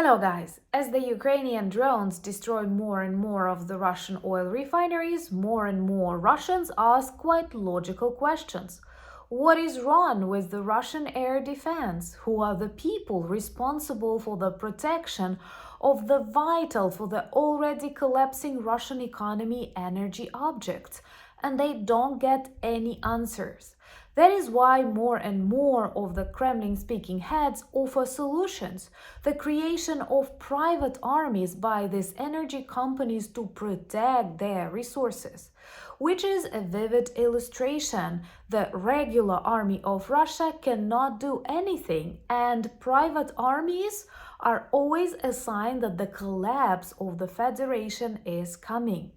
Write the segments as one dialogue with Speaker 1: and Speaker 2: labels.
Speaker 1: Hello guys! As the Ukrainian drones destroy more and more of the Russian oil refineries, more and more Russians ask quite logical questions. What is wrong with the Russian air defense? Who are the people responsible for the protection of the vital for the already collapsing Russian economy energy objects? And they don't get any answers. That is why more and more of the Kremlin-speaking heads offer solutions, the creation of private armies by these energy companies to protect their resources, which is a vivid illustration. The regular army of Russia cannot do anything, and private armies are always a sign that the collapse of the federation is coming.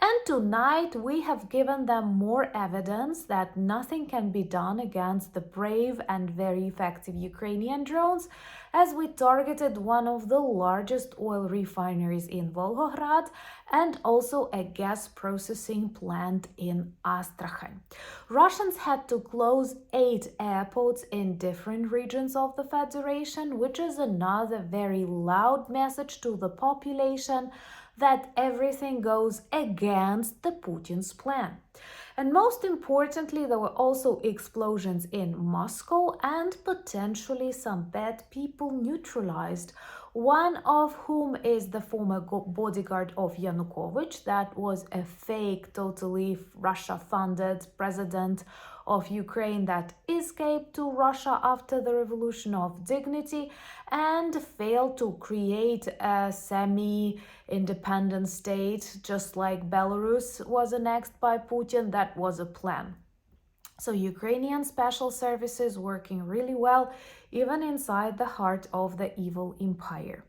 Speaker 1: And tonight we have given them more evidence that nothing can be done against the brave and very effective Ukrainian drones, as we targeted one of the largest oil refineries in Volgograd and also a gas processing plant in Astrakhan. Russians had to close 8 airports in different regions of the federation, which is another very loud message to the population that everything goes against the Putin's plan. And most importantly, there were also explosions in Moscow and potentially some bad people neutralized, one of whom is the former bodyguard of Yanukovych, that was a fake, totally Russia-funded president of Ukraine that escaped to Russia after the Revolution of Dignity and failed to create a semi-independent state, just like Belarus was annexed by Putin. That was a plan. So Ukrainian special services working really well, even inside the heart of the evil empire.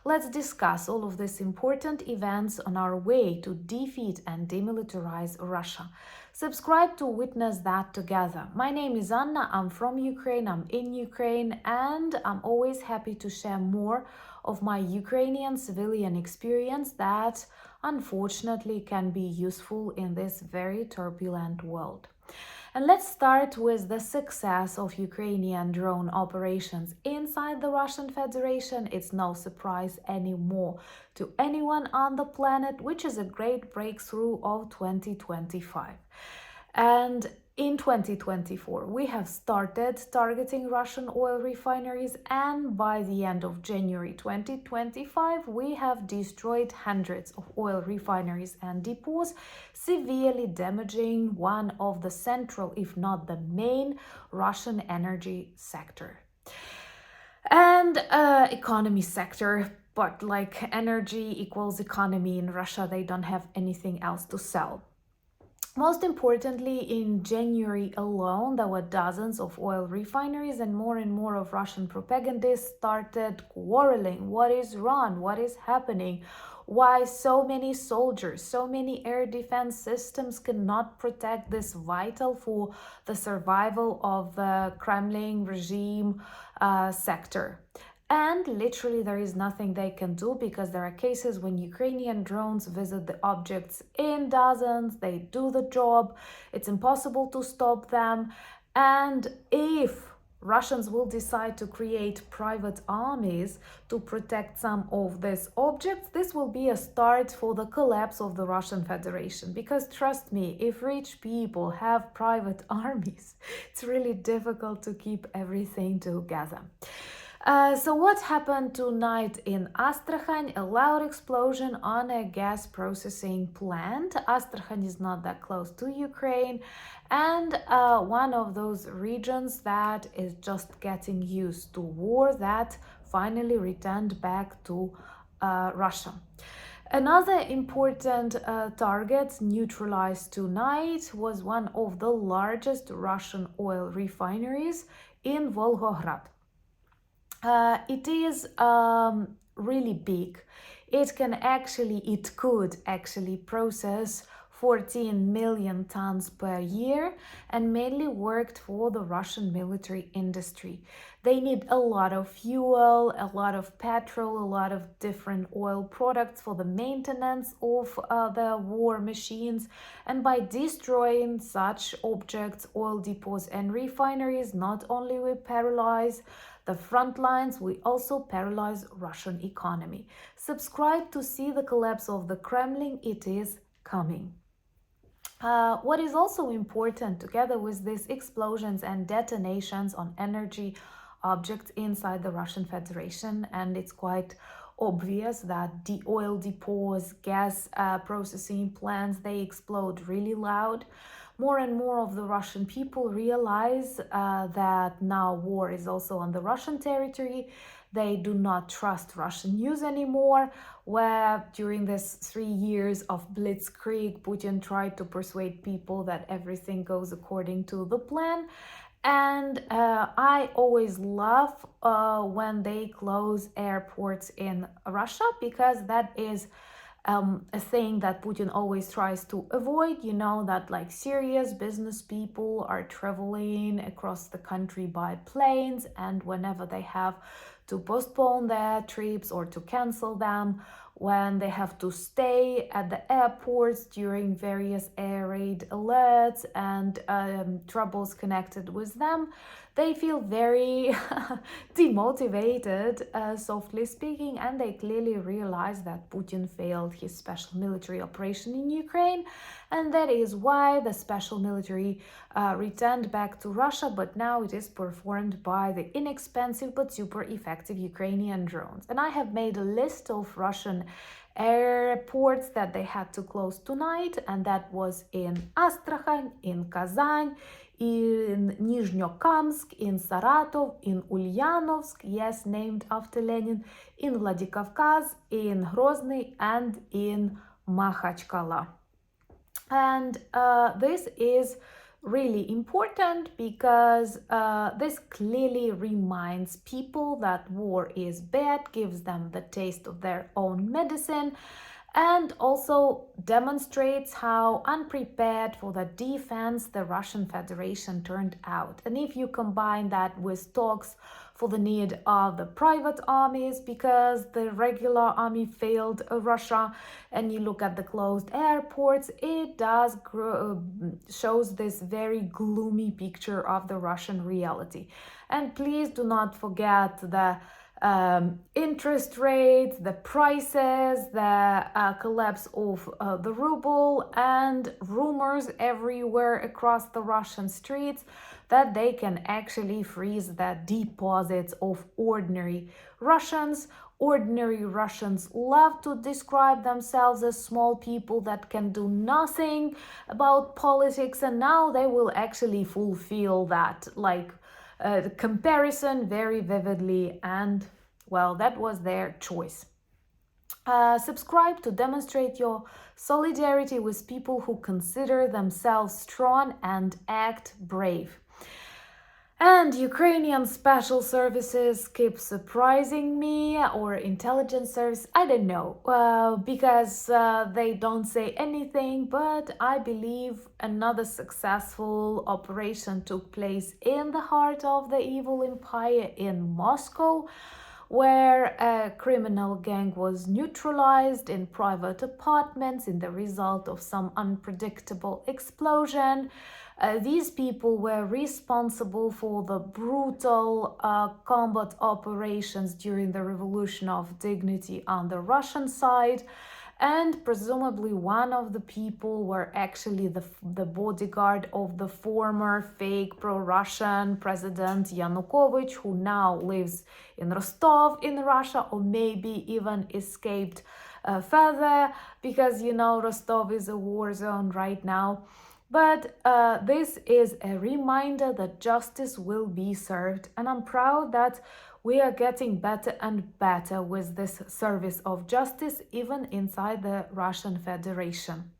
Speaker 1: Let's discuss all of these important events on our way to defeat and demilitarize Russia. Subscribe to witness that together. My name is Anna, I'm from Ukraine, I'm in Ukraine, and I'm always happy to share more of my Ukrainian civilian experience that unfortunately can be useful in this very turbulent world. And let's start with the success of Ukrainian drone operations inside the Russian Federation. It's no surprise anymore to anyone on the planet, which is a great breakthrough of 2025. And in 2024, we have started targeting Russian oil refineries, and by the end of January 2025, we have destroyed hundreds of oil refineries and depots, severely damaging one of the central, if not the main, Russian energy sector. And economy sector, but like energy equals economy in Russia, they don't have anything else to sell. Most importantly, in January alone, there were dozens of oil refineries, and more of Russian propagandists started quarreling. What is wrong? What is happening? Why so many soldiers, so many air defense systems cannot protect this vital for the survival of the Kremlin regime sector? And literally there is nothing they can do, because there are cases when Ukrainian drones visit the objects in dozens, they do the job, it's impossible to stop them. And if Russians will decide to create private armies to protect some of these objects, this will be a start for the collapse of the Russian Federation. Because trust me, if rich people have private armies, it's really difficult to keep everything together. So what happened tonight in Astrakhan? A loud explosion on a gas processing plant. Astrakhan is not that close to Ukraine, and one of those regions that is just getting used to war, that finally returned back to Russia. Another important target neutralized tonight was one of the largest Russian oil refineries in Volgograd. It is really big. It could actually process 14 million tons per year and mainly worked for the Russian military industry. They need a lot of fuel, a lot of petrol, a lot of different oil products for the maintenance of the war machines. And by destroying such objects, oil depots and refineries, not only we paralyze the front lines, we also paralyze Russian economy. Subscribe to see the collapse of the Kremlin. It is coming. What is also important, together with these explosions and detonations on energy objects inside the Russian Federation, and it's quite obvious that the oil depots, gas processing plants, they explode really loud. More and more of the Russian people realize that now war is also on the Russian territory. They do not trust Russian news anymore, where during this 3 years of blitzkrieg, Putin tried to persuade people that everything goes according to the plan. And I always love when they close airports in Russia, because that is a thing that Putin always tries to avoid. You know that like serious business people are traveling across the country by planes, and whenever they have to postpone their trips or to cancel them, when they have to stay at the airports during various air raid alerts and troubles connected with them, they feel very demotivated, softly speaking, and they clearly realize that Putin failed his special military operation in Ukraine, and that is why the special military returned back to Russia, but now it is performed by the inexpensive but super effective Ukrainian drones. And I have made a list of Russian airports that they had to close tonight, and that was in Astrakhan, in Kazan, in Nizhnokamsk, in Saratov, in Ulyanovsk, yes, named after Lenin, in Vladikavkaz, in Grozny, and in Makhachkala. And this is really important because this clearly reminds people that war is bad, gives them the taste of their own medicine, and also demonstrates how unprepared for the defense the Russian Federation turned out. And if you combine that with talks for the need of the private armies, because the regular army failed Russia, and you look at the closed airports, it does shows this very gloomy picture of the Russian reality. And please do not forget the interest rates, the prices, the collapse of the ruble, and rumors everywhere across the Russian streets that they can actually freeze the deposits of ordinary Russians. Ordinary Russians love to describe themselves as small people that can do nothing about politics, and now they will actually fulfill that, the comparison very vividly, and well, that was their choice. Subscribe to demonstrate your solidarity with people who consider themselves strong and act brave. And Ukrainian special services keep surprising me, or intelligence service, I don't know, because they don't say anything, but I believe another successful operation took place in the heart of the evil empire in Moscow, where a criminal gang was neutralized in private apartments in the result of some unpredictable explosion. These people were responsible for the brutal combat operations during the Revolution of Dignity on the Russian side, and presumably one of the people were actually the bodyguard of the former fake pro-Russian president Yanukovych, who now lives in Rostov in Russia, or maybe even escaped further, because Rostov is a war zone right now. But this is a reminder that justice will be served, and I'm proud that we are getting better and better with this service of justice, even inside the Russian Federation.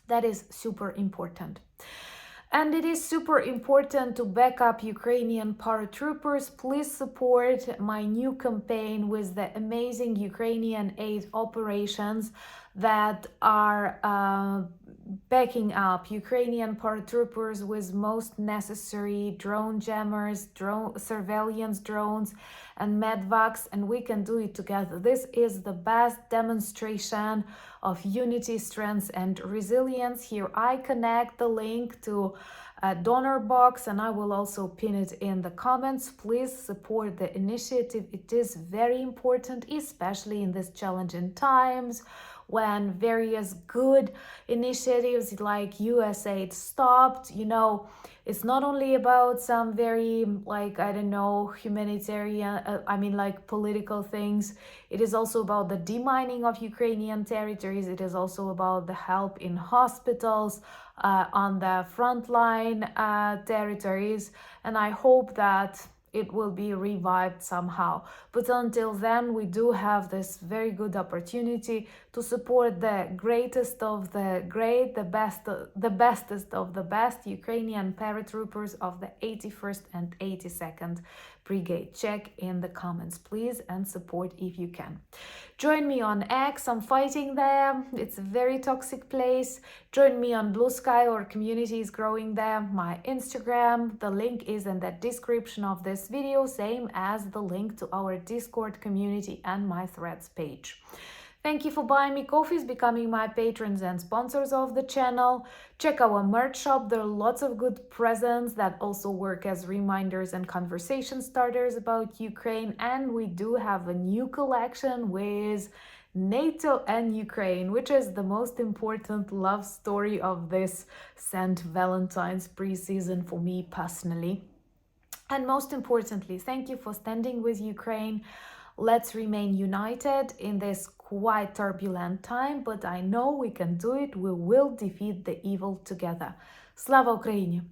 Speaker 1: That is super important. And it is super important to back up Ukrainian paratroopers. Please support my new campaign with the amazing Ukrainian aid operations that are backing up Ukrainian paratroopers with most necessary drone jammers, drone surveillance drones, and medvacs, and we can do it together. This is the best demonstration of unity, strength, and resilience. Here I connect the link to a donor box, and I will also pin it in the comments. Please support the initiative. It is very important, especially in these challenging times when various good initiatives like USAID stopped. It's not only about some very, like, I don't know, humanitarian, like political things. It is also about the demining of Ukrainian territories. It is also about the help in hospitals, on the frontline territories. And I hope that it will be revived somehow. But until then, we do have this very good opportunity to support the greatest of the great, the bestest of the best Ukrainian paratroopers of the 81st and 82nd Brigade. Check in the comments, please, and support if you can. Join me on X. I'm fighting there. It's a very toxic place. Join me on Blue Sky. Our community is growing there. My Instagram, the link is in the description of this video, same as the link to our Discord community and my Threads page. Thank you for buying me coffees, becoming my patrons and sponsors of the channel. Check our merch shop. There are lots of good presents that also work as reminders and conversation starters about Ukraine. And we do have a new collection with NATO and Ukraine, which is the most important love story of this St. Valentine's pre-season for me personally. And most importantly, thank you for standing with Ukraine. Let's remain united in this quite turbulent time, but I know we can do it. We will defeat the evil together. Slava Ukraini!